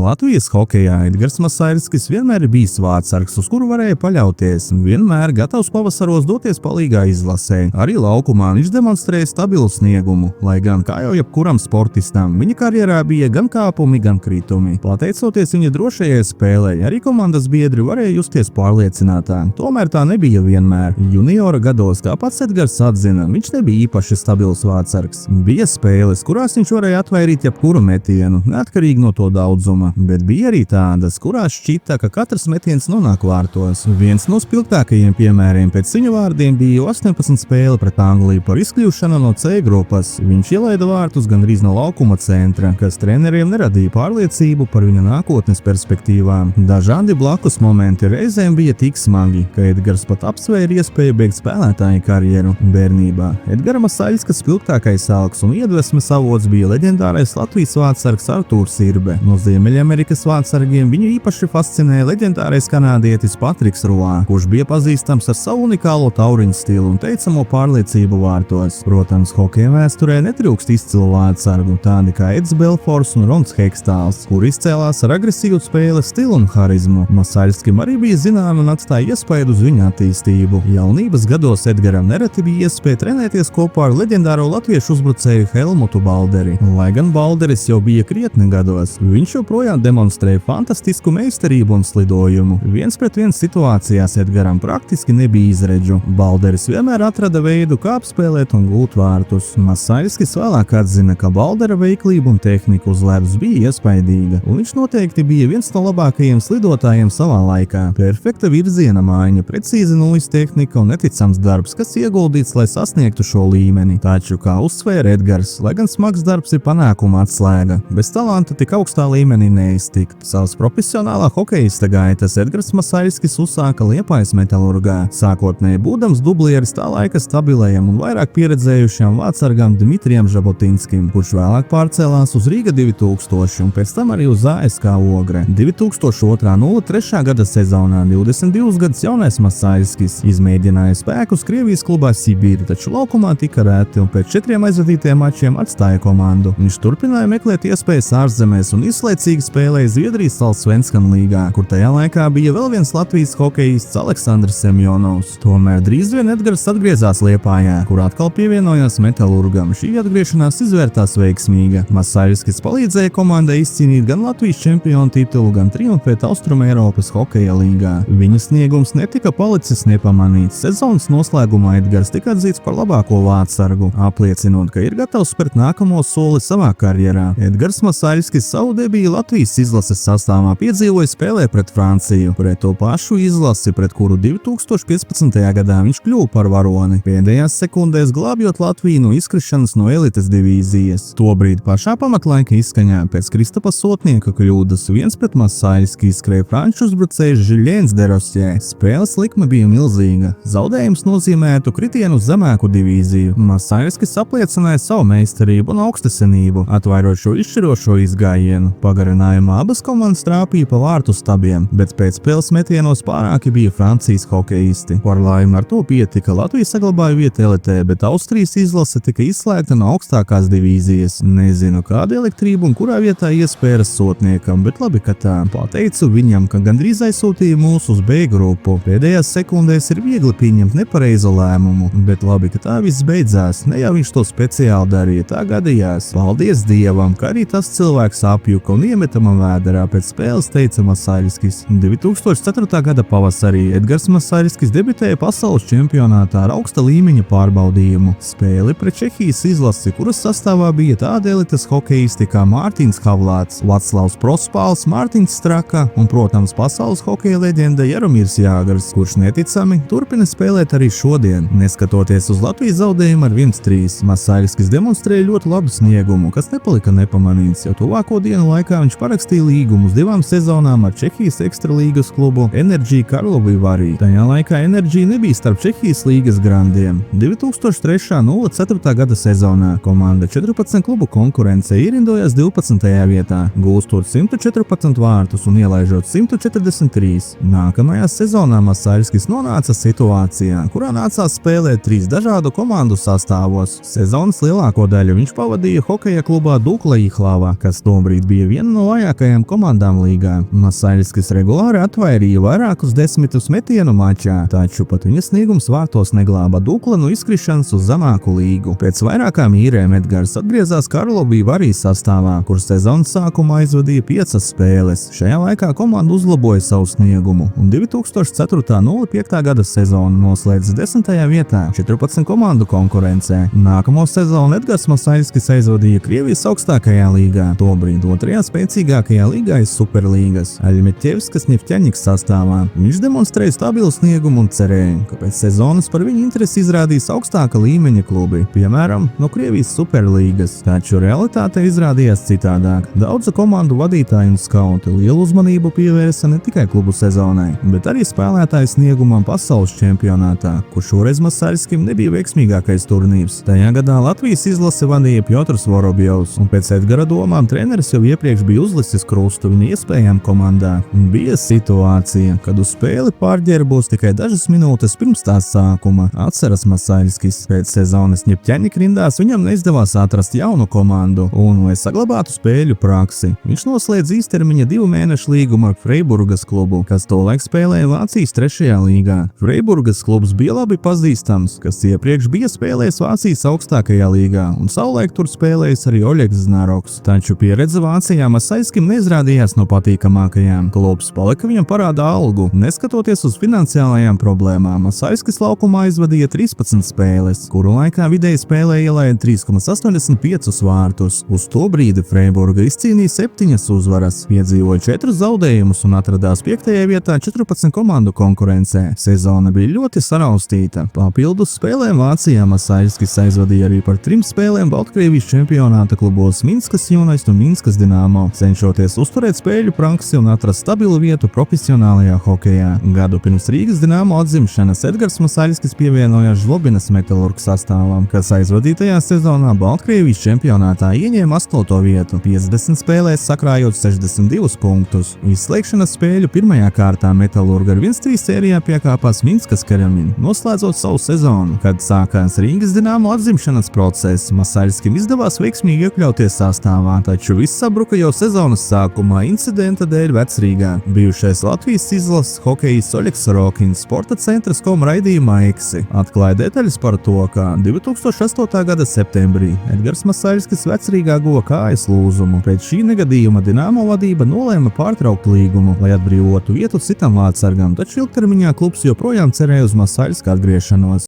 Latvijas hokejā Edgars Masaiskis vienmēr ir bijis vārtsargs, uz kuru varēja paļauties, vienmēr gatavs pavasaros doties palīgā izlasē. Arī laukumā viņš demonstrēja stabilu sniegumu, lai gan, kā jau jebkuram sportistam, viņa karjerā bija gan kāpumi, gan kritumi. Pateicoties viņa drošajai spēlei, arī komandas biedri varēja justies pārliecinātāk. Tomēr tā nebija vienmēr. Juniora gados, kā pats Edgars atzina, viņš nebija īpaši stabils vārtsargs. Bija spēles, kurās viņš varēja atvairīt jebkuru metienu, neatkarīgi no to daudzuma, bet bija arī tādas, kurās šķita, ka katrs metiens nonāk vārtos. Viens no spilgtākajiem piemēriem pēc viņa vārdiem bija 18 spēle pret Angliju par izkļūšanu no C grupas. Viņš ielaida vārtus gandrīz no laukuma centra, kas treneriem neradīja pārliecību par viņa nākotnes perspektīvām. Dažādi blakus momenti reizēm bija tik smagi, ka Edgars pat apsvēra iespēju beigt spēlētāja karjeru. Bērnībā Edgara Masaiska spilgtākais alks un iedvesmes avots bija leģendārais Latvijas vārtsargs Artūrs Irbe. No Ziemeļamerikas vārtsargiem viņu īpaši fascinēja leģendārais kanādietis Patriks Roā, kurš bija pazīstams ar savu unikālo tauriņu stilu un teicamo pārliecību vārtos. Protams, hokeja vēsturē netrūkst izcilu vārtsargu, tādi kā Eds Belfors un Rons Hekstāls, kur izcēlās ar agresīvu spēles stilu un harizmu. Masaiskim arī bija zināma un atstāja iespaidu uz viņa attīstību. Jaunības gados Edgaram nereti bija iespēja trenēties kopā ar leģendāro latviešu uzbrucēju Helmutu Balderi. Lai gan Balderis jau bija krietni gados, viņš joprojām demonstrēja fantastisku meistarību un slidojumu. Viens pret viens situācijās Edgaram praktiski nebija izredžu. Balderis vienmēr atrada veidu, kā apspēlēt un gūt vārtus. Masaiskis vēlāk atzina, ka Baldera veiklība un tehnika uz ledus bija iespaidīga, un viņš noteikti bija viens no labākajiem slidotājiem savā laikā. Perfekta virziena maiņa, precīzi nulles tehnika un neticams darbs, kas ieguldīts, lai sasniegtu šo līmeni. Taču, kā uzsvēra Edgars, lai gan smags darbs ir panākuma atslēga, bez talanta tik augstā līmenī neiztikt. Savas profesionālā hokeista gaitas Edgars Masaiskis uzsāka Liepājas Metalurgā, sākotnēji būdams dublieris tā laika stabilajam un vairāk pieredzējušajam vārtsargam Dmitrijam Žabotinskim, kurš vēlāk pārcēlās uz Rīga 2000 un pēc tam arī uz ASK Ogre. 2002.03. gada sezonā 22 gadus jaunais Masaiskis izmēģināja spēkus Krievijas klubā Sibīri, taču laukumā tika reti un pēc 4 aizvadītiem mačiem atstāja komandu. Viņš turpināja meklēt iespējas ārzemēs un izlaicīgi spēlēja Zviedrijas Allsvenskan līgā, kur tajā laikā bija vēl viens Latvijas hokejists Aleksandrs Semjonovs. Tomēr drīz vien Edgars atgriezās Liepājā, kur atkal pievienojās Metalurgam. Šī atgriešanās izvērtās veiksmīga. Masaiskis palīdzēja komandai izcīnīt gan Latvijas čempionu titulu, gan triumfēt Austrumeiropas hokeja līgā. Viņa sniegums netika palicis nepamanīts. Sezonas noslēgumā Edgars tika atzīts par labāko vārtsargu, apliecinot, ka ir gatavs spērt nākamo soli savā karjerā. Edgars Masaiskis savu debiju Latvijas izlases sastāvā piedzīvoja spēlē pret Franciju, pret to pašu izlasi, pret kuru 2015. gadā viņš kļuva par varoni, pēdējās sekundēs glābjot Latviju no izkrišanas no elites divīzijas. Tobrīd pašā pamatlaika izskaņā pēc Kristapa Sotnieka kļūdas 1-pret Masaiski izskrēja franču uzbrucējs Žiļēns Derosjē. Spēles likme bija milzīga. Zaudējums nozīmētu kritienu uz zemāku divīziju. Masaiskis apliecināja savu meistarību un augstasinību, atvairot šo izšķirošo izgājienu. Pagarinājumā abas komandas trāpīja pa vārtu stabiem, bet pēc spēles metienos pārāki bija Francijas hokejisti. Par laimi ar to pietika. Latvija saglabāja vietu elitē, bet Austrijas izlase tika izslēgta no augstākās divīzijas. Nezinu, kāda elektrība un kurā vietā iespējas Sotniekam, bet labi, ka tā. Pateicu viņam, ka gandrīz aizsūtīja mūs uz B grupu. Pēdējās sekundēs ir viegli pieņemt nepareizu lēmumu, bet labi, ka tā viss beidzās. Ne jau viņš to speciāli darīja, tā gadījās. Paldies Dievam, ka arī tas cilvēks apjuka un iemeta man vēderā, pēc spēles teica Masaiskis. 2004. gada pavasarī Edgars Masaiskis debitēja pasaules čempionātā ar augsta līmeņa pārbaudījumu. Spēli pret Čehijas izlasi, kuras sastāvā bija tādi elites hokejisti kā Mārtiņš Havlāts, Vaclavs Prospāls, Mārtiņš Straka un, protams, pasaules hokeja leģenda Jaromirs Jāgars, kurš neticami turpina spēlēt arī šodien. Neskatoties uz Latvijas zaudējumu ar 1-3, Masaiskis demonstrēja ļoti labu sniegumu, kas nepalika nepamanīts, jo tuvāko dienu laikā viņš parakstīja līgumu uz 2 sezonām ar Čehijas ekstralīgas klubu Enerģija Karlovy Vary. Tajā laikā Enerģija nebija starp Čehijas līgas grandiem. 2003.04. gada sezonā komanda 14 klubu konkurencē ierindojās 12. vietā, gūstot 114 vārtus un ielaižot 143. Nākamajā sezonā Masaiskis nonāca situācijā, kurā nācās spēlēt 3 dažādu komandu sastāvos. Sezonas lielāko daļu viņš pavadīja hokeja klubā Dukla Ihlavā, kas tobrīd bija viena no vājākajām komandām līgā. Masaļskis regulāri atvairīja vairākus desmitus metienu mačā, taču pat viņa sniegums vārtos neglāba Dukla no izkrišanas uz zemāku līgu. Pēc vairākām īrēm Edgars atgriezās Karlovī Varīs sastāvā, kur sezonas sākumā aizvadīja 5 spēles. Šajā laikā komanda uzlaboja savu sniegumu un 2004.05. gada sezonu noslēdz 10. vietā 14 komandu konkurencē. Nākamo sezonu Edgars Masaļskis aizvadīja Krievijas augstākajā līgā, tobrīd otrajā spēcīgākajā līgā iz Superlīgas Aļmeķevskas Nefteņiks sastāvā. Viņš demonstrēja stabilu sniegumu un cerēja, ka pēc sezonas par viņu interesi izrādīs augstāka līmeņa klubi, piemēram, no Krievijas Superlīgas. Taču realitāte izrādījās citādāk. Daudzu komandu vadītāji un skauti lielu uzmanību pievērsa ne tikai klubu sezonai, bet arī spēlētāju sniegumam pasaules čempionātā, kur šoreiz Masaļskim nebija veiksmīgākais turnīrs. Tajā gadā Latvijas izlase vadīja Pjotrs Vorobjovs, un pēc Edgara domām treneris jau iepriekš bija uzlicis krustu viņa iespējām komandā. Bija situācija, kad uz spēli pārģērbos tikai dažas minūtes pirms tās sākuma, atceras Masaļskis. Pēc sezonas Ņepķeņika rindās viņam neizdevās atrast jaunu komandu, un, lai saglabātu spēļu praksi, viņš noslēdz īstermiņa 2 mēnešu līgumu ar Freiburgas klubu, kas tolaik spēlēja Vācijas 3. līgā. Freiburgas klubs bija labi pazīstams, kas iepriekš bija spēlējis Vācijas augstākajā līgā, un savulaik tur spēlējis arī Oļegs Znaroks. Taču pieredze Vācijā Masaļskim neizrādījās no patīkamākajām. Klubs palika viņam parādā algu. Neskatoties uz finansiālajām problēmām, Masaļskis laukumā aizvadīja 13 spēles, kuru laikā vidēji spēlēja ielaida 3,85 vārtus. Uz to brīdi Freiburga izcīnīja 7 uzvaras, piedzīvoja 4 zaudējumus un atradās 5. vietā 14 komandu konkurencē. Sezona bija ļoti saraustīta. Papildus spēlēm Vācijā Masaļskis aizvadīja arī par 3 spēlēm Baltkrievijas čempionāta klubos Minskas Junaists un Minskas Dinamo, cenšoties uzturēt spēļu praksi un atrast stabilu vietu profesionālajā hokejā. Gadu pirms Rīgas Dinamo atzimšanas Edgars Masaļskis pievienojās Žlobinas Metalurga sastāvam, kas aizvadītajā sezonā Baltkrievijas čempionātā ieņēma 8. vietu, 50 spēlēs sakrājot 62 punktus. Izslēgšanas spēļu pirmajā kārtā Metalurga ar 1-3 sērijā piekāpās Minskas Karamin, noslēdzot savu sezonu. Kad sākās Rīgas Dinamo atzimšanas process, Masaļskim izdevās veiksmīgi iekļauties sastāvā, taču viss sabruka jau sezonas sākumā incidenta dēļ Vecrīgā. Bijušais Latvijas izlases hokejists Oļegs Sorokins Sporta centra.com raidījumā Eksi atklāja detaļas par to, ka 2008. gada septembrī Edgars Masaļskis Vecrīgā guva kājas lūzumu. Pēc šī negadījuma Dinamo vadība nolēma pārtraukt līgumu, lai atbrīvotu vietu citam vārtsargam, taču ilgtermiņā klubs joprojām cerēja uz Masaļska atgriešanos.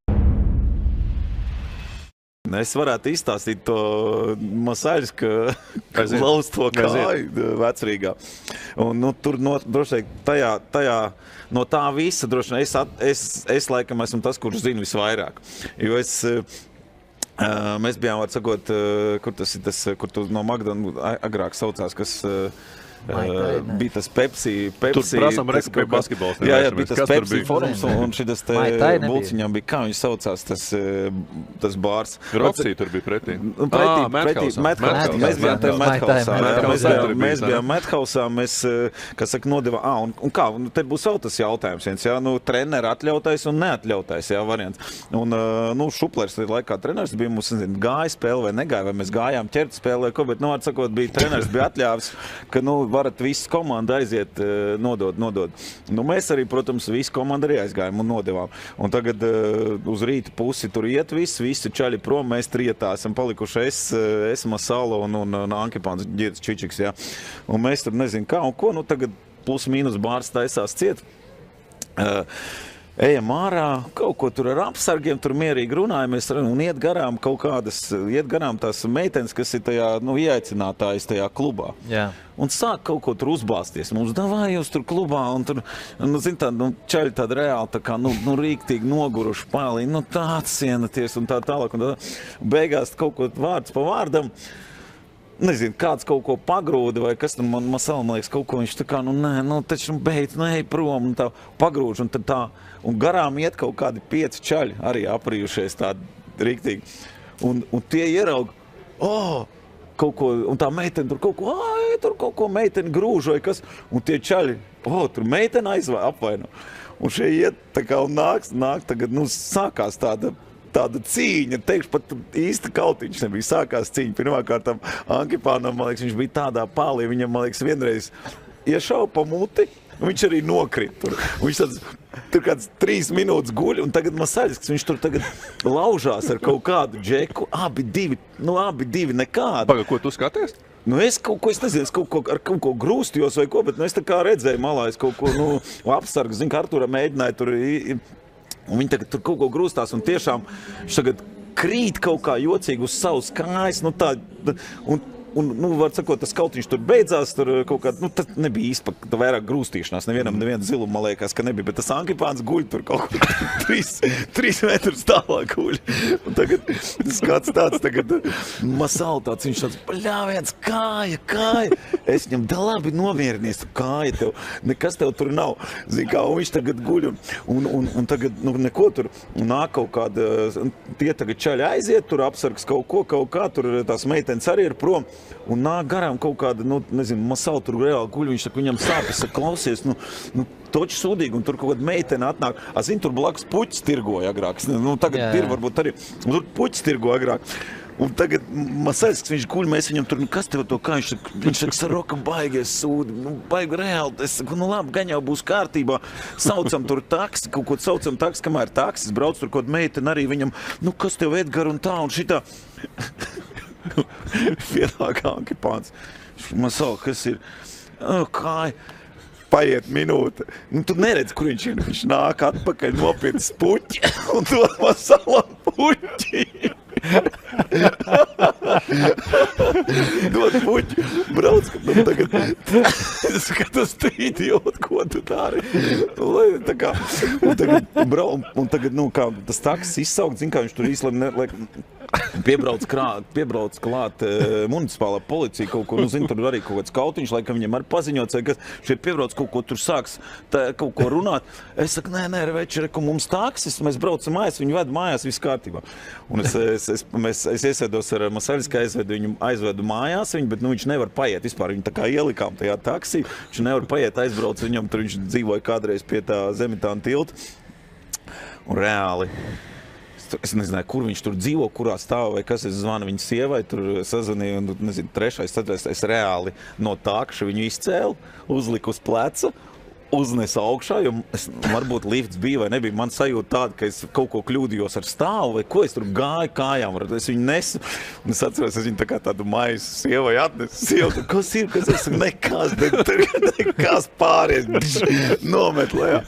Es varētu izstāstīt to Masaļska lausto kāju Vecrīgā. Un, tur droši vien no tā visa, droši vien es laikam esmu tas, kurš zina visvairāk. Jo mēs bijām, var sakot, kur tas ir tas, kur tu no Magdana agrāk saucās, kas... bija tas Pepsi. Tur prasām reku pie basketbols. Jā, bija tas Pepsi forums un šitas te Bulciņām bija, kā viņš saucās, tas bārs. Roxy tur bija pretī. Madhouse. Mēs bijām te Madhouse. Mēs bijām Madhouse, mēs, kas saka, nodevām. Un kā, te būs vēl tas jautājums viens, jā, treneri atļautais un neatļautais, jā, variants. Un, Šuplers laikā treneris bija, mums gāja spēle vai negāja, vai mēs gājām ķert spēle vai ko, bet, var sakot, treneris bija atļāvis, ka, varat visu komandu aiziet, nodod. Mēs arī, protams, visu komandu arī aizgājām un nodevām. Un tagad uz rīta pusi tur iet visi čaļi prom, mēs trietā esam palikuši es Masalo un Ankipāns Ģietis Čičiks, jā. Un mēs tur nezinu kā un ko, tagad plus mīnus bārs taisās ciet. Ejam ārā, kaut ko tur ar apsargiem, tur mierīgi runājamies un iet garām tās meitenes, kas ir tajā, ieaicinātājas tajā klubā. Jā. Un sāk kaut ko tur uzbāzties. Mums davāj jūs tur klubā, un tur, čaļi tādi reāli, tā kā, rīktīgi noguruši pāliņi, tāds cienaties un tā tālāk. Un beigās kaut ko vārds pa vārdam, nezinu, kāds kaut ko pagrūda vai kas, man liekas, kaut ko viņš tā kā, taču beidz, ej prom, un tā pagrūž, un tad tā, un garām iet kaut kādi 5 čaļi, arī aprījušies tādi riktīgi. Un tie ieraug, kaut ko, un tā meitene tur kaut ko meiteni grūž vai kas, un tie čaļi, tur meiteni apvaino. Un šie iet tā kā un nāk tagad, sākās tāda tāda cīņa, teikšu, pat īsti kautiņš nebija. Sākās cīņa. Pirmkārt, Ankipānam, man liekas, viņš bija tādā pālī, viņam, man liekas, vienreiz iešauja pa muti, viņš arī nokrita tur. Viņš tur kāds 3 minūtes guļ, un tagad Masaļskis, viņš tur tagad laužās ar kaut kādu džeku. Abi divi nekādi. Paga, ko tu skaties? Es nezinu, es ar kaut ko grūstījos vai ko, bet es tā kā redzēju malā, es kaut ko, apsargu, zinu, ka Artura mēģināja tur, un viņi tagad tur kaut ko grūstās, un tiešām viņš tagad krīt kaut kā jocīgi uz savus kājas, un var sakot, tas kautiņš tur beidzās, tur kaut kā, tas nebija īsti vairāk grūstīšanās, neviena ziluma, man liekas, ka nebija, bet tas Ankipāns guļ tur kaut kur 3 metrus tālāk guļ. Un tagad skats tāds, tagad Masal tāds, viņš tāds, bļāviens, kāja. Es viņam, da labi nomierinies, tu kāja tev, nekas tev tur nav. Zin kā, un viņš tagad guļ, un tagad, neko tur, un nāk kaut kāda, tie tagad čaļi aiziet, tur apsargs kaut kā, tur tās meitenes arī ir prom. Un nāk garām kaut kāda, Masal tur reāli guļ, viņš saka, viņam sāpes, klausies, toči sūdīgi, un tur kaut kāda meitene atnāk. Zinu, tur blakus puķis tirgoja agrāk. Tagad ir varbūt arī, un tur puķis tirgoja agrāk. Un tagad Masaļskis, viņš guļ, mēs viņam tur, kas tev to kā, viņš saka, Saroka, baigies sūdi, baigi reāli. Es saku, labi, gan jau būs kārtībā, saucam tur taksi, kaut ko saucam taksi, kamēr taksis brauc tur kaut meitene arī viņam, kas tev Edgar un tā, un šitā. Pienāk Ankipāns. Masal, kas ir? Kāja. Paiet minūte. Tu neredzi, kur viņš ir. Viņš nāk atpakaļ nopietnas puķi un dod Masalam puķi. Dod puķi. Brauc, ka tagad skatos tu idioti, ko tu dari. Tā kā, un tagad, kā tas taksis izsaukt, zin kā viņš tur īsti, piebrauc klāt municipālā policija kaut ko, tur arī kaut kāds kautiņš, laikam viņam arī paziņots, vai kas, šeit piebrauc kaut ko, tur sāks kaut ko runāt. Es saku, nē, večeri, ka mums taksis, mēs braucam mājās, viņu ved mājās, viss kārtībā. Un es iesēdos ar Masaļski, aizvedu mājās viņu, bet viņš nevar paiet vispār, viņu tā kā ielikām tajā taksī, viņš nevar paiet, aizbrauc viņam, tur viņš dzīvoja kādreiz pie tā Zemitāna tilta. Un reāli. Es nezināju, kur viņš tur dzīvo, kurā stāv, vai kas, es zvanu viņa sievai, tur sazvanīju, un, 3. es reāli no tākša viņu izcēlu, uzliku uz pleca, uznesu augšā, jo varbūt lifts bija vai nebija, man sajūta tāda, ka es kaut ko kļūdījos ar stāvu, vai ko, es tur gāju kājām, es viņu nesu, un es atceros, es viņu tā kā tādu maisu sievai atnesu, sieva, kas ir, es saku, nekas pāries, nomet lejā,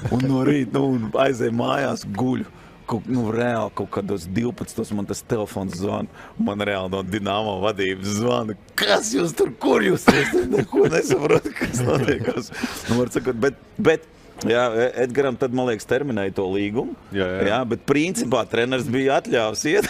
un no rīta, aizēju mājās, guļu. Reāli kaut kādos 12. man tas telefons zvana. Man reāli no Dinamo vadības zvana. Kas jūs tur, kur jūs? Es neko nesaprotu, kas notiekās. Var sakot, bet jā, Edgaram tad, man liekas, terminēja to līgumu. Jā, bet principā treneris bija atļāvis iet.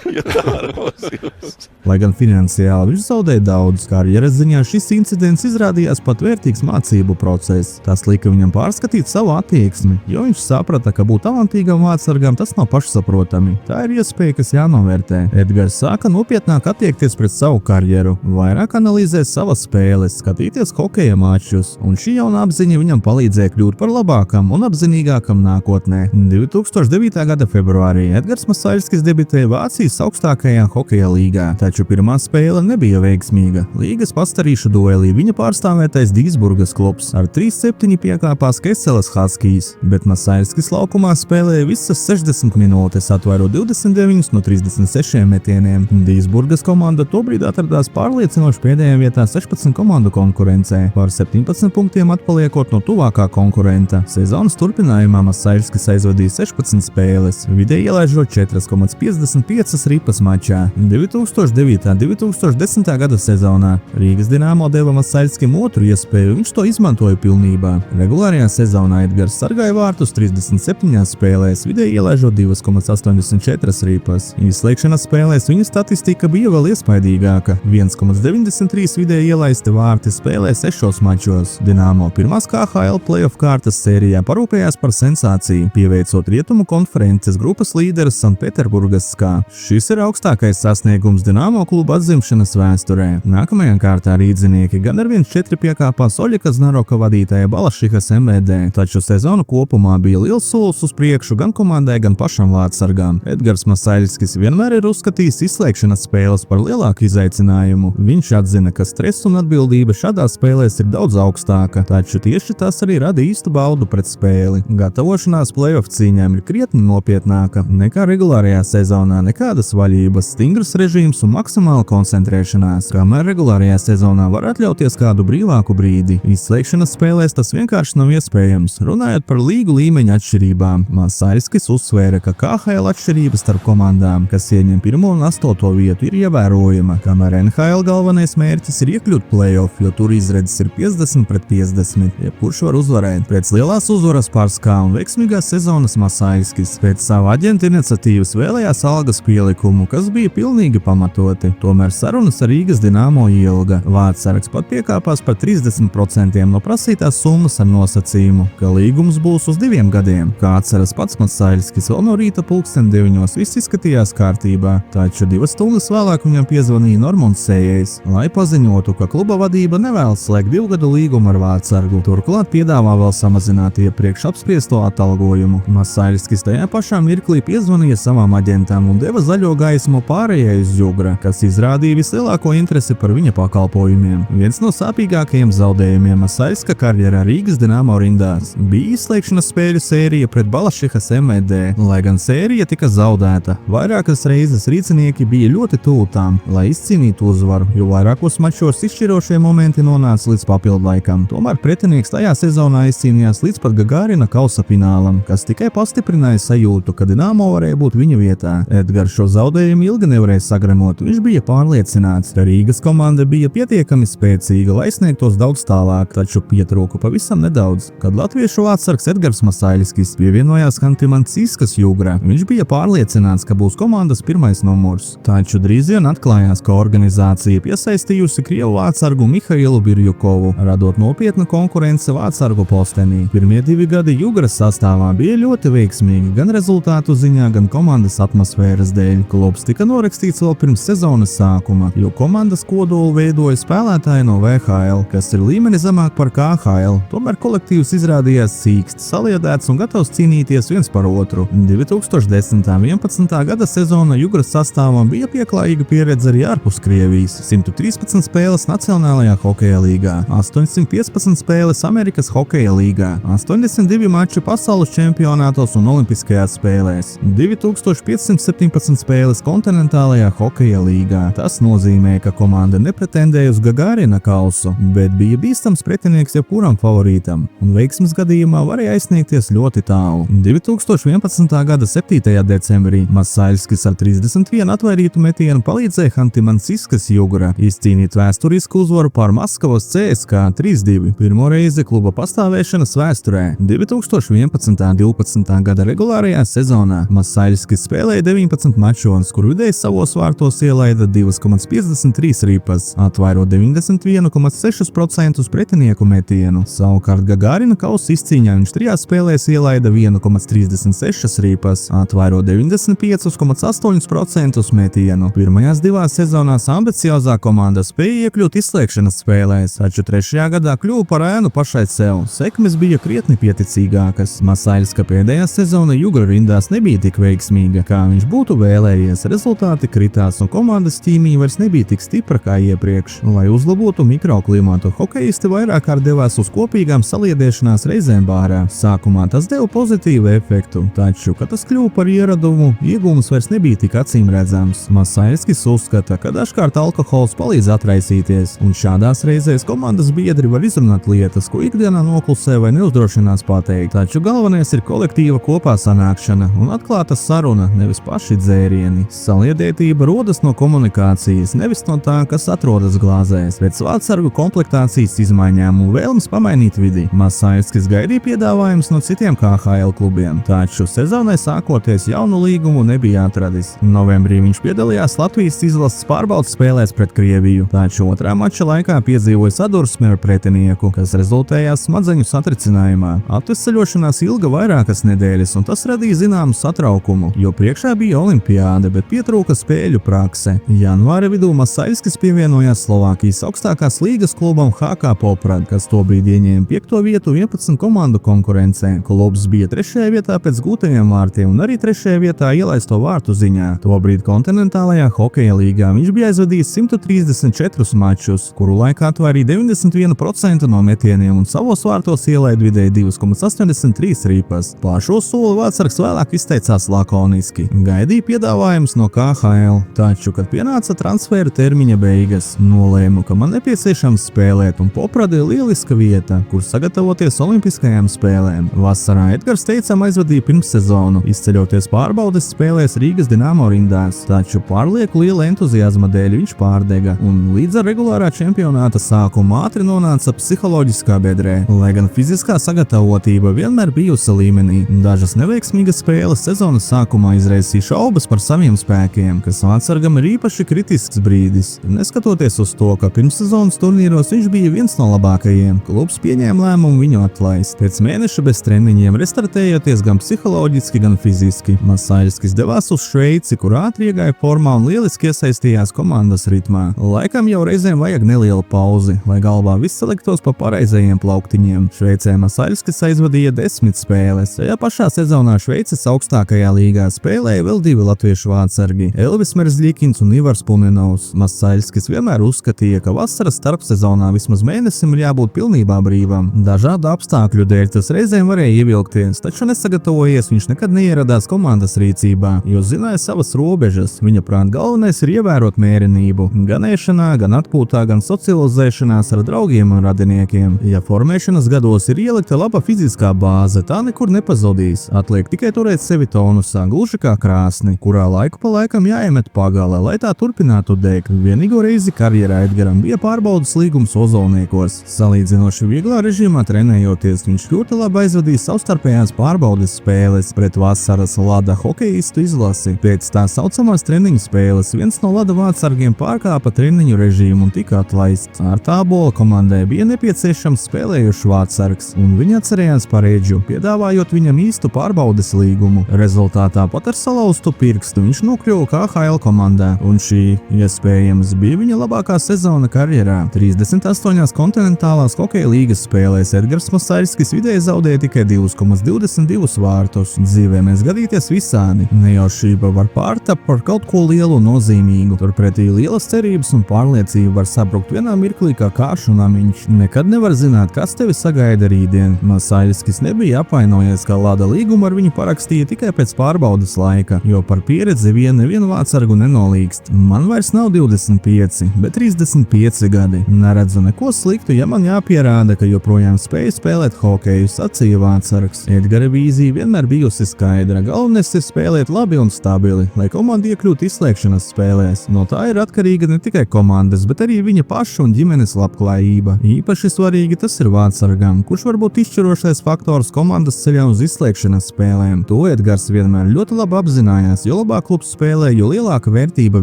Ja tā rausījos. Lai gan finansiāli viņš zaudēja daudz, karjeras ziņā šis incidents izrādījās pat vērtīgs mācību process. Tas lika viņam pārskatīt savu attieksmi, jo viņš saprata, ka būt talantīgam vārdsargam tas nav pašsaprotami. Tā ir iespēja, kas jānovērtē. Edgars sāka nopietnāk attiekties pret savu karjeru, vairāk analizēt savas spēles, skatīties hokeja mačus, un šī jauna apziņa viņam palīdzēja kļūt par labākam un apzinīgākam nākotnē. 2009. gada februārī Edgars Masaļskis debitēja Vācijas augstākajā hokeja līgā, taču pirmā spēle nebija veiksmīga. Līgas pastarīšu duelī viņa pārstāvētais Dīsburgas klubs ar 3-7 piekāpās Keselas Huskies, bet Masaļskis laukumā spēlēja visas 60 minūtes, atvairot 29 no 36 metieniem. Dīsburgas komanda tobrīd atradās pārliecinoši pēdējā vietā 16 komandu konkurencē, par 17 punktiem atpaliekot no tuvākā konkurenta. Sezonas turpinājumā Masaļskis aizvadīja 16 spēles, vidēji ielaižot 4,55 ripas mačā. 2009.–2010. gada sezonā Rīgas Dinamo deva Masaļskim otru iespēju, viņš to izmantoja pilnībā. Regulārajā sezonā Edgars sargāja vārtus 37 spēlēs, vidēji ielaižot 2,84 ripas. Izslēgšanas spēlēs viņa statistika bija vēl iespaidīgāka – 1,93 vidēji ielaisti vārti spēlē 6 mačos. Dinamo pirmās KHL playoff kārtas kārtas sērijā parūpējās par sensāciju, pieveicot Rietumu konferences grupas līderu Sanktpēterburgas SKA. Šis ir augstākais sasniegums Dinamo kluba atzimšanas vēsturē. Nākamajā kārtā rīdzinieki gan ar 1-4 piekāpās Oļeka Znaroka vadītāja Balašihas MVD, taču sezonu kopumā bija liels solis uz priekšu gan komandai, gan pašam vārtsargām. Edgars Masaiļskis vienmēr ir uzskatījis izslēgšanas spēles par lielāku izaicinājumu. Viņš atzina, ka stress un atbildība šādās spēlēs ir daudz augstāka, taču tieši tas arī rada īstu baudu pret spēli. Gatavošanās play-off cīņām ir krietni nopietnāka nekā regulārajā sezonā, nekādas vaļības, stingrs režīms un maksimāla koncentrēšanās, kamēr regulārajā sezonā var atļauties kādu brīvāku brīdi. Izslēgšanas spēlēs tas vienkārši nav iespējams. Runājot par līgu līmeņa atšķirībām, Masaiļskis uzsvēra, ka KHL atšķirības starp komandām, kas ieņem 1. un 8. vietu, ir ievērojama, kamēr NHL galvenais mērķis ir iekļūt play-off, jo tur izredzes ir 50-50, jebkurš var uzvarēt. Pēc lielās uzvaras pār SKA un veiksmīgās sezonas Masaiļskis pēc sava aģenta iniciatīvas vēlējās algas pielikumu, kas bija pilnīgi pamatoti. Tomēr sarunas ar Rīgas Dinamo ilga. Vārtsargs pat piekāpās par 30% no prasītās summas ar nosacījumu, ka līgums būs uz 2 gadiem. Kā atceras pats Masaiļskis, vēl no rīta 9:00 viss izskatījās kārtībā, taču 2 stundas vēlāk viņam piezvanīja Normons Sējējs, lai paziņotu, ka kluba vadība nevēlas slēgt 2 gadu līgumu ar vārtsargu. Turklāt piedāvā vēl samazināt iepriekš apspriesto atalgojumu. Masaiļskis tajā pašā mirklī piezvanīja savam aģentam un deva zaļo gaismu pārējai uz Jugra, kas izrādīja vislielāko interesi par viņa pakalpojumiem. Viens no sāpīgākajiem zaudējumiem Masaiļska karjerā Rīgas Dinamo rindās bija izslēgšanas spēļu sērija pret Balašihas MVD, lai gan sērija tika zaudēta. Vairākas reizes rīcinieki bija ļoti tuvu tām, lai izcīnītu uzvaru, jo vairākos mačos izšķirošie momenti nonāca līdz papildlaikam. Tomēr pretinieks tajā sezonā izcīnījās līdz pat Gagārina kausa finālam, kas tikai pastiprināja sajūtu, ka Dinamo varēja būt viņa vietā. Edgars šo zaudējumu ilgi nevarēja sagremot, viņš bija pārliecināts, ka Rīgas komanda bija pietiekami spēcīga, lai sniegtos daudz tālāk, taču pietrūka pavisam nedaudz. Kad latviešu vārtsargs Edgars Masaiļskis pievienojās Hantimansiskas Jugra, viņš bija pārliecināts, ka būs komandas pirmais numurs. Taču drīz vien atklājās, ka organizācija piesaistījusi krievu vārtsargu Mihailu Birjukovu, radot nopietnu konkurenci vārtsargu postenī. Pirmie 2 gadi Jugras sastāvā bija ļoti veiksmīgi gan rezultātu ziņā, gan komandas atmosfēras dēļ. Klubs tika norakstīts vēl pirms sezonas sākuma, jo komandas kodolu veidoja spēlētāji no VHL, kas ir līmeni zemāk par KHL. Tomēr kolektīvs izrādījās sīksts, saliedēts un gatavs cīnīties viens par otru. 2010.–11. gada sezona Jugras sastāvam bija pieklājīga pieredze arī ārpus Krievijas. 113 spēles Nacionālajā hokeja līgā, 815 spēles Amerikas hokeja līgā, 82 mači pasaules čempionātos un olimpiskajās spēlēs, 2517 spēles kontinentālajā hokeja līgā. Tas nozīmē, ka komanda nepretendēja uz Gagārina kausu, bet bija bīstams pretinieks jebkuram favorītam, un veiksmes gadījumā varēja aizsniegties ļoti tālu. 2011. gada 7. decembrī Masaiļskis ar 31 atvairītu metienu palīdzēja Hantimansiskas Jugra izcīnīt vēsturisku uzvaru pār Maskavas CSKA 3-2, pirmo reizi kluba pastāvēšanas vēsturē. 2011.–12. gada regulārajā sezonā Masaiļskis spēlēja 19 mačos, kur vidēji savos vārtos ielaida 2,53 ripas, atvairot 91,6% pretinieku metienu. Savukārt Gagārina kausa izcīņā viņš 3 spēlēs ielaida 1,36 ripas, atvairot 95,8% metienu. Pirmajās 2 sezonās ambiciozā komanda spēja iekļūt izslēgšanas spēlēs, taču 3. gadā kļuva par ēnu pašai sev. Sekmes bija krietni pieticīgākas. Masaiļska pēdējā sezona Jugra rindās nebija tik veiksmīga, kā viņš būtu vēlējies. Rezultāti kritās un komandas ķīmija vairs nebija tik stipra kā iepriekš. Lai uzlabotu mikroklimatu, hokejisti vairāk kārt devās uz kopīgām saliedēšanās reizēm bārā. Sākumā tas deva pozitīvu efektu, taču, kad tas kļuva par ieradumu, iegūms vairs nebija tik acīmredzams. Masaiļskis uzskata, ka dažkārt alkohols palīdz atraisīties, un šādās reizēs komandas biedri var izrunāt lietas, ko ikdienā noklusē vai neuzdrošinās pateikt. Taču galvenais ir kolektīva kopā sanākšana un atklāta saruna, nevis paši dzērieni. Saliedētība rodas no komunikācijas, nevis no tā, kas atrodas glāzēs, pēc vārtsargu komplektācijas izmaiņām un vēlmes pamainīt vidi. Masaiļskis gaidīja piedāvājumus no citiem KHL klubiem, taču sezonai sākoties jaunu līgumu nebija atradis. Novembrī viņš piedalījās Latvijas izlases pārbaudes spēlēs pret Krieviju, taču 2. mača laikā piedzīvoja sadursmi ar pretinieku, kas rezultējās smadzeņu satricinājumā. Atvesaļošanās ilga vairākas nedēļas, un tas radīja zināmu satraukumu, jo priekšā bija olimpiāde, bet pietrūka spēļu prakse. Janvāra vidū Masaļskis pievienojās Slovākijas augstākās līgas klubam HK Poprad, kas tobrīd ieņēma 5. vietu 11 komandu konkurencē. Klubs bija 3. vietā pēc gūtajiem vārtiem un arī 3. vietā ielaisto vārtu ziņā. Tobrīd kontinentālajā hokeja līgā viņš bija aizvadījis 134 mačus, kuru laikā atvairīja 91% no metieniem un savos vārtos ielaida vidēji 2,83 ripas. Pār šo soli Vācargs vēlāk izteicās lakoniski. Gaidīja piedāvājums no KHL, taču, kad pienāca transfēra termiņa beigas, nolēmu, ka man nepieciešams spēlēt, un Poprad ir lieliska vieta, kur sagatavoties olimpiskajām spēlēm. Vasarā Edgars teicam aizvadīja pirmssezonu, izceļoties pārbaudes spēlēs Rīgas Dinamo rindās, taču pārlieku liela entuziazma dēļ viņš pārdega, un līdz ar regulārā čempionāta sākumu ātri nonāca psiholoģiskā bedrē, lai gan fiziskā sagatavotība vienmēr bijusi līmenī. Dažas neveiksmīgas spēles sezonas sākumā izraisīja šaubas par saviem spēkiem, kas Vācargam ir īpaši kritisks brīdis. Neskatoties uz to, ka pirmssezonas turnīros viņš bija viens no labākajiem, klubs pieņēma lēmumu viņu atlaist. Pēc mēneša bez treniņiem, restartējoties gan psiholoģiski, gan fiziski, Masaļskis devās uz Šveici, kur ātri iegāja formā un lieliski iesaistījās komandas ritmā. Laikam jau reizēm vajag nelielu pauzi, lai galvā viss saliktos pa pareizajiem plauktiņiem. Šveicē Masaļskis aizvadīja 10 spēles. Tajā pašā sezonā Šveices augstākajā līgā spēlēja vēl 2 latviešu vārtsargi – Elvis Merzļikins un Ivars Pumenovs. Masaļskis vienmēr uzskatīja, ka vasaras starpsezonā vismaz mēnesim ir jābūt pilnībā brīvam. Dažādu apstākļu dēļ tas reizēm varēja ievilkties, taču nesagatavojies viņš nekad neieradās komandas rīcībā, jo zināja savas robežas. Viņa prāt galvenais ir ievērot mērenību, gan ēšanā, gan atpūtā, gan socializēšanās ar draugiem un radiniekiem. Ja formēšanas gados ir ielikta laba fiziskā bāze, tā nekur nepazudīs. Atliek tikai turēt sevi tonusā, gluži kā krāsni, kurā laiku pa laikam jāiemet pagale, lai tā turpinātu degt. Vienīgo reizi karjerā Edgaram bija pārbaudas līgums Ozolniekos. Salīdzinoši vieglā režīmā trenējoties, viņš ļoti labi aizvadīja savstarpējās pārbaudes spēles pret vasaras Lada hokeistu izlasi. Pēc tā saucamās treniņu spēles viens no Lada vārtsargiem pārkāpa treniņu režīmu un tika atlaists. Ar Tābola komandai bija nepieciešams spēlējušs vārtsargs, un viņi atcerējās par Edžu, piedāvājot viņam īstu pārbaudes līgumu. Rezultātā pat ar salauztu pirkstu viņš nokļuva KHL komandā, un šī, iespējams, bija viņa labākā sezona karjerā. 38 kontinentālās hokeja līgas spēlēs Edgars Masaļskis vidēji zaudēja tikai 2,22 vārtus. Dzīvē mēs gadīties visādi. Nejaušība var pārtapt par kaut ko lielu un nozīmīgu. Turpretī lielas cerības un pārliecība var sabrukt vienā mirklī kā kāršu namiņš. Nekad nevar zināt, kas tevi sagaida rītdien. Masaļskis nebija apvainojies, ka Lada līgumu ar viņu parakstīja tikai pēc pārbaudas laika, jo par pieredzi nevienu vārtsargu nenolīgst. Man vairs nav 25, bet 35 gadi. Neredzu neko sliktu, ja man jāpierāda, ka joprojām spēju spēlēt hokeju, sacīja vārtsargs. Edgara vīzija vienmēr bijusi skaidra. Galvenais ir spēlēt labi un stabili, lai komanda iekļūtu izslēgšanas spēlēs. No tā ir atkarīga ne tikai komandas, bet arī viņa paša un ģimenes labklājība. Īpaši svarīgi tas ir vārtsargam, kurš var būt izšķirošais faktors komandas ceļā uz izslēgšanas spēlēm. To Edgars vienmēr ļoti labi apzinājās, jo labāk klubs spēlē, jo lielāka vērtība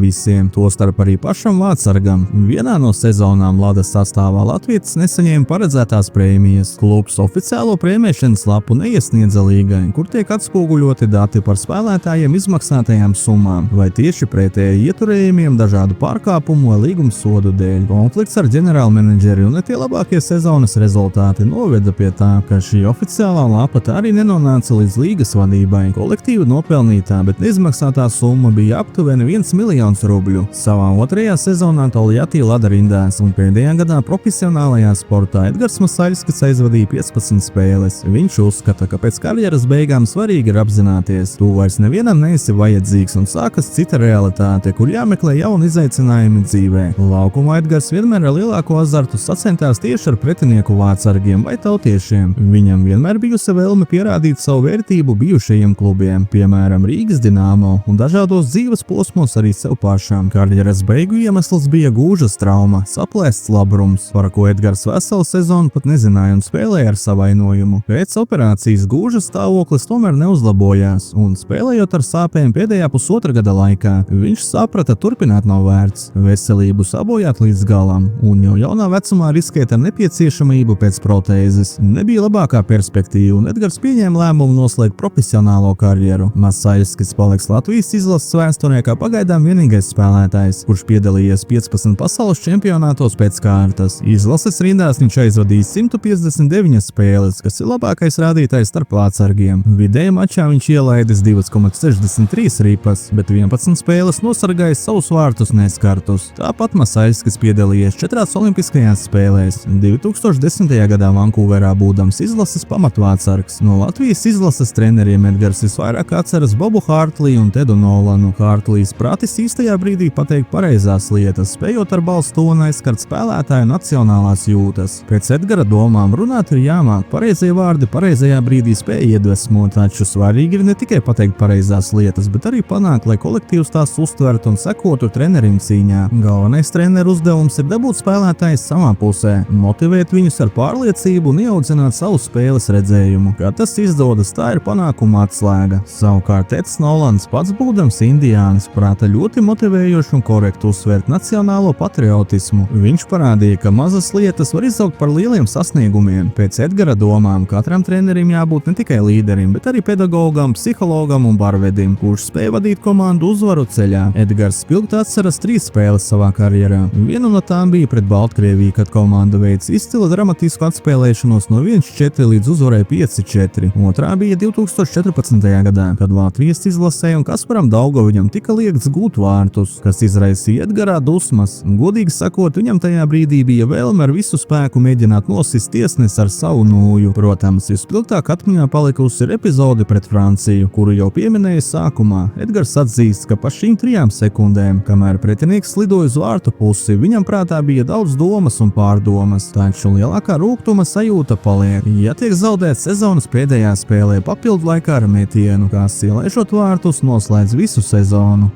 visiem, tostarp arī pašam vārtsargam. Vienā no sezonām Lada sastāvā latvietis nesaņēma paredzētās prēmijas. Klubs oficiālo prēmēšanas lapu neiesniedza līgai, kur tiek atspoguļoti dati par spēlētājiem izmaksātajām summām, vai tieši pretēji ieturējumiem dažādu pārkāpumu vai līguma sodu dēļ. Konflikts ar ģenerālmenedžeri un ne tie labākie sezonas rezultāti noveda pie tā, ka šī oficiālā lapa tā arī nenonāca līdz līgas vadībai. Kolektīva nopelnītā, bet neizmaksātā summa bija aptuveni 1 miljons rubļu. Savā otrajā sezonā Toljatī Lada rindās un pēdējā gadā profesionālajā sportā Edgars Masaļskis aizvadīja 15 spēles. Viņš uzskata, ka pēc karjeras beigām svarīgi ir apzināties, tu vairs nevienam neesi vajadzīgs un sākas cita realitāte, kur jāmeklē jauni izaicinājumi dzīvē. Laukumā Edgars vienmēr ar lielāko azartu sacentās tieši ar pretinieku vārtsargiem vai tautiešiem. Viņam vienmēr bijusi vēlme pierādīt savu vērtību bijušajiem klubiem, piemēram Rīgas Dinamo, un dažādos dzīves posmos arī sev pašām. Karjeras beigu iemesls bija gūžas trauma, saplēsts labrums, par ko Edgars veselu sezonu pat nezināja un spēlēja ar savainojumu. Pēc operācijas gūžas stāvoklis tomēr neuzlabojās, un spēlējot ar sāpēm pēdējā pusotra gada laikā, viņš saprata, turpināt nav vērts, veselību sabojāt līdz galam, un jau jaunā vecumā riskēt ar nepieciešamību pēc protēzes. reizes. Nebija labākā perspektīva, un Edgars pieņēma lēmumu noslēgt profesionālo karjeru. Masaļskis paliks Latvijas izlases vēsturē kā pagaidām vienīgais spēlētājs, kurš piedalījies 15 pasaules čempionātos pēc kārtas. Izlases rindās viņš aizvadījis 159 spēles, kas ir labākais rādītājs starp vārtsargiem. Vidēja mačā viņš ielaidis 2,63 ripas, bet 11 spēles nosargājis savus vārtus neskartus. Tāpat Masaļskis piedalījies 4 olimpiskajās spēlēs. 2010. gadā Vankūverā būdams izlases pamatvārtsargs. No Latvijas izlases treneriem Edgars visvairāk atceras Bobu Hārtliju un Tedu Nolanu. Hārtlijs pratis īstajā brīdī pateikt pareizās lietas, spējot ar balstu tonu aizskart spēlētāju nacionālās jūtas. Pēc Edgara domām runāt ir jāmāk pareizie vārdi pareizajā brīdī spēj iedvesmot, taču svarīgi ir ne tikai pateikt pareizās lietas, bet arī panākt, lai kolektīvs tās uztvertu un sekotu trenerim cīņā. Galvenais treneru uzdevums ir dabūt spēlētājus savā pusē, motivēt viņus ar pārliecību un ieaudzināt savu spēles redzējumu. Kad tas izdodas, tā ir panākuma atslēga. Savukārt Teds Nolans pats būdams indiānis prāta ļoti motivējoši un korekti uzsvērt nacionālo patriotismu. Viņš parādīja, ka mazas lietas var izaugt par lieliem sasniegumiem. Pēc Edgara domām katram trenerim jābūt ne tikai līderim, bet arī pedagogam, psihologam un barvedim, kurš spēj vadīt komandu uzvaru ceļā. Edgars spilgti atceras 3 spēles savā karjerā. Viena no tām bija pret Baltkrieviju, kad komanda veica izcilu dramatisku atspēlēšanos no 1-4 līdz uzvarai 5-4. Otrā bija 2014. gadā, kad Latvijas izlasē un Kasparam Daugoviņam tika liegts gūt vārtus, kas izraisīja Edgarā dusmas. Godīgi sakot, viņam tajā brīdī bija vēlme ar visu spēku mēģināt nosist tiesnesi ar savu nūju. Protams, vispilgtāk atmiņā palikusi ir epizode pret Franciju, kuru jau pieminēja sākumā. Edgars atzīst, ka pa šīm 3 sekundēm, kamēr pretinieks lidoja uz vārtu pusi, viņam prātā bija daudz domas un pārdomas, taču lielākā rūgtuma sajūta paliek, ja tiek zaudēts sezonas pēdējā spēlē papildu laikā ar metienu, kas ielaižot vārtus noslēdz visu sezonu.